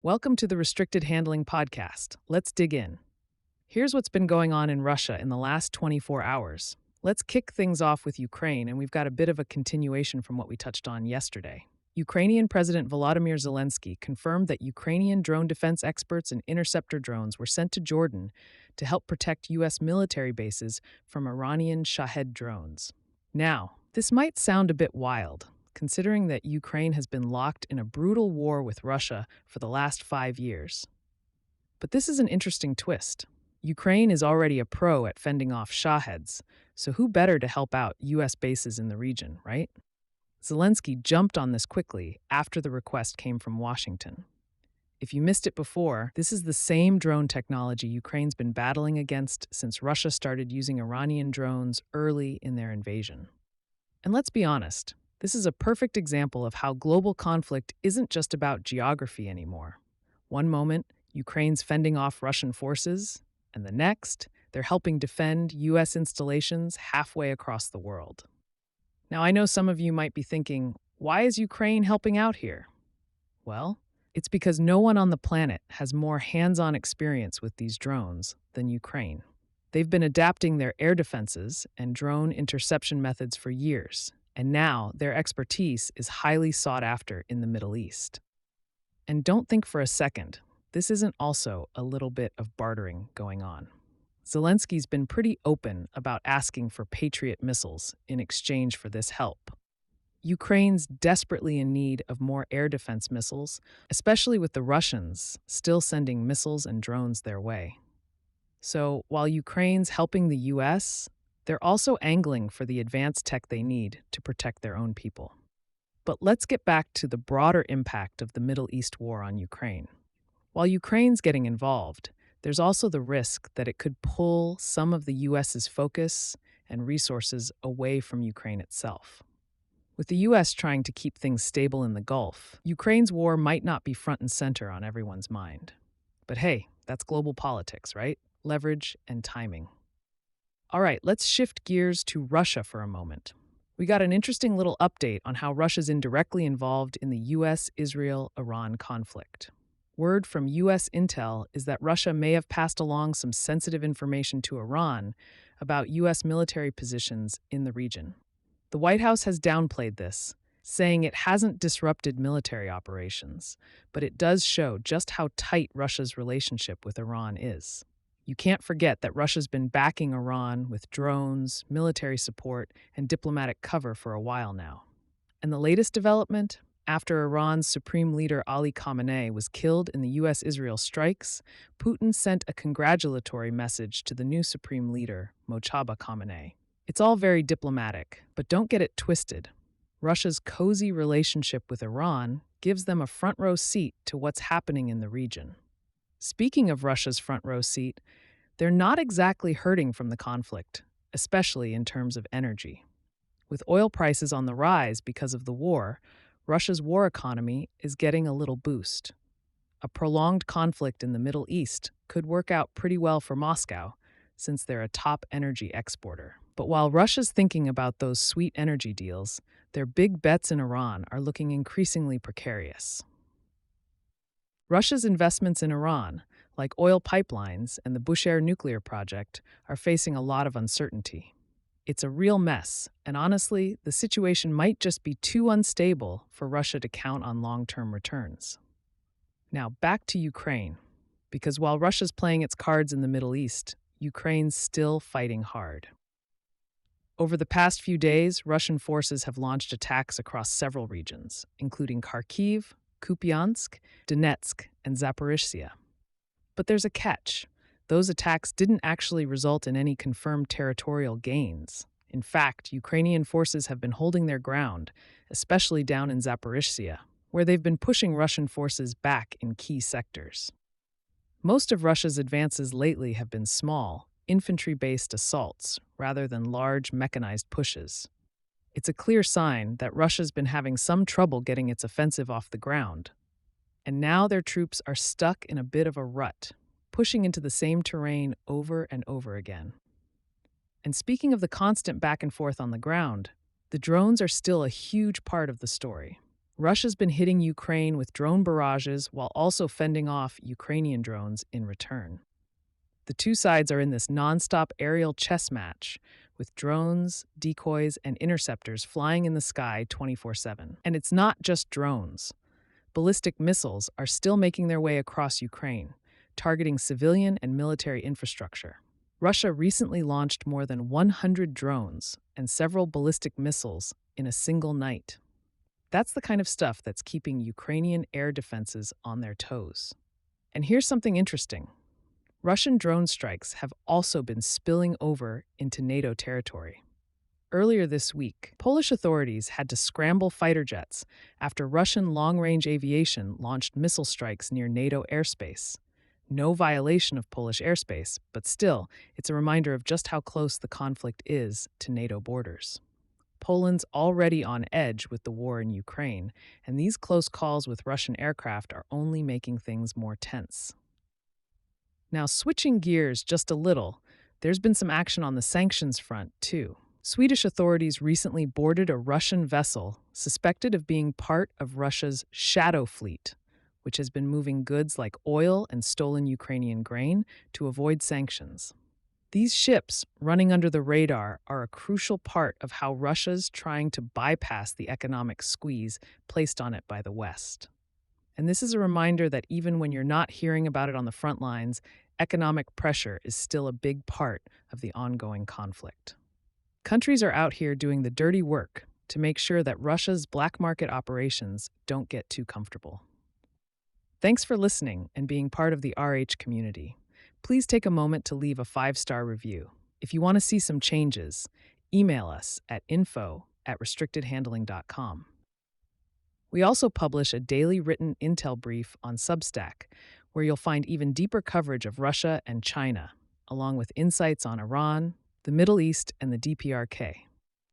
Welcome to the Restricted Handling Podcast. Let's dig in. Here's what's been going on in Russia in the last 24 hours. Let's kick things off with Ukraine, and we've got a bit of a continuation from what we touched on yesterday. Ukrainian President Volodymyr Zelensky confirmed that Ukrainian drone defense experts and interceptor drones were sent to Jordan to help protect U.S. military bases from Iranian Shahed drones. Now, this might sound a bit wild, considering that Ukraine has been locked in a brutal war with Russia for the last 5 years. But this is an interesting twist. Ukraine is already a pro at fending off Shaheds, so who better to help out U.S. bases in the region, right? Zelensky jumped on this quickly after the request came from Washington. If you missed it before, this is the same drone technology Ukraine's been battling against since Russia started using Iranian drones early in their invasion. And let's be honest, this is a perfect example of how global conflict isn't just about geography anymore. One moment, Ukraine's fending off Russian forces, and the next, they're helping defend U.S. installations halfway across the world. Now, I know some of you might be thinking, why is Ukraine helping out here? Well, it's because no one on the planet has more hands-on experience with these drones than Ukraine. They've been adapting their air defenses and drone interception methods for years, and now their expertise is highly sought after in the Middle East. And don't think for a second, this isn't also a little bit of bartering going on. Zelensky's been pretty open about asking for Patriot missiles in exchange for this help. Ukraine's desperately in need of more air defense missiles, especially with the Russians still sending missiles and drones their way. So while Ukraine's helping the U.S., they're also angling for the advanced tech they need to protect their own people. But let's get back to the broader impact of the Middle East war on Ukraine. While Ukraine's getting involved, there's also the risk that it could pull some of the U.S.'s focus and resources away from Ukraine itself. With the U.S. trying to keep things stable in the Gulf, Ukraine's war might not be front and center on everyone's mind. But hey, that's global politics, right? Leverage and timing. All right, let's shift gears to Russia for a moment. We got an interesting little update on how Russia's indirectly involved in the U.S.-Israel-Iran conflict. Word from U.S. intel is that Russia may have passed along some sensitive information to Iran about U.S. military positions in the region. The White House has downplayed this, saying it hasn't disrupted military operations, but it does show just how tight Russia's relationship with Iran is. You can't forget that Russia's been backing Iran with drones, military support, and diplomatic cover for a while now. And the latest development? After Iran's Supreme Leader Ali Khamenei was killed in the U.S.-Israel strikes, Putin sent a congratulatory message to the new Supreme Leader, Mojtaba Khamenei. It's all very diplomatic, but don't get it twisted. Russia's cozy relationship with Iran gives them a front-row seat to what's happening in the region. Speaking of Russia's front-row seat, they're not exactly hurting from the conflict, especially in terms of energy. With oil prices on the rise because of the war, Russia's war economy is getting a little boost. A prolonged conflict in the Middle East could work out pretty well for Moscow, since they're a top energy exporter. But while Russia's thinking about those sweet energy deals, their big bets in Iran are looking increasingly precarious. Russia's investments in Iran, like oil pipelines and the Bushehr nuclear project, are facing a lot of uncertainty. It's a real mess, and honestly, the situation might just be too unstable for Russia to count on long-term returns. Now, back to Ukraine, because while Russia's playing its cards in the Middle East, Ukraine's still fighting hard. Over the past few days, Russian forces have launched attacks across several regions, including Kharkiv, Kupiansk, Donetsk, and Zaporizhzhia. But there's a catch. Those attacks didn't actually result in any confirmed territorial gains. In fact, Ukrainian forces have been holding their ground, especially down in Zaporizhzhia, where they've been pushing Russian forces back in key sectors. Most of Russia's advances lately have been small, infantry-based assaults, rather than large mechanized pushes. It's a clear sign that Russia's been having some trouble getting its offensive off the ground. And now their troops are stuck in a bit of a rut, pushing into the same terrain over and over again. And speaking of the constant back and forth on the ground, the drones are still a huge part of the story. Russia's been hitting Ukraine with drone barrages while also fending off Ukrainian drones in return. The two sides are in this nonstop aerial chess match, with drones, decoys, and interceptors flying in the sky 24/7. And it's not just drones. Ballistic missiles are still making their way across Ukraine, targeting civilian and military infrastructure. Russia recently launched more than 100 drones and several ballistic missiles in a single night. That's the kind of stuff that's keeping Ukrainian air defenses on their toes. And here's something interesting. Russian drone strikes have also been spilling over into NATO territory. Earlier this week, Polish authorities had to scramble fighter jets after Russian long-range aviation launched missile strikes near NATO airspace. No violation of Polish airspace, but still, it's a reminder of just how close the conflict is to NATO borders. Poland's already on edge with the war in Ukraine, and these close calls with Russian aircraft are only making things more tense. Now, switching gears just a little, there's been some action on the sanctions front, too. Swedish authorities recently boarded a Russian vessel suspected of being part of Russia's shadow fleet, which has been moving goods like oil and stolen Ukrainian grain to avoid sanctions. These ships, running under the radar, are a crucial part of how Russia's trying to bypass the economic squeeze placed on it by the West. And this is a reminder that even when you're not hearing about it on the front lines, economic pressure is still a big part of the ongoing conflict. Countries are out here doing the dirty work to make sure that Russia's black market operations don't get too comfortable. Thanks for listening and being part of the RH community. Please take a moment to leave a 5-star review. If you want to see some changes, email us at info@restrictedhandling.com. We also publish a daily written intel brief on Substack, where you'll find even deeper coverage of Russia and China, along with insights on Iran, the Middle East, and the DPRK.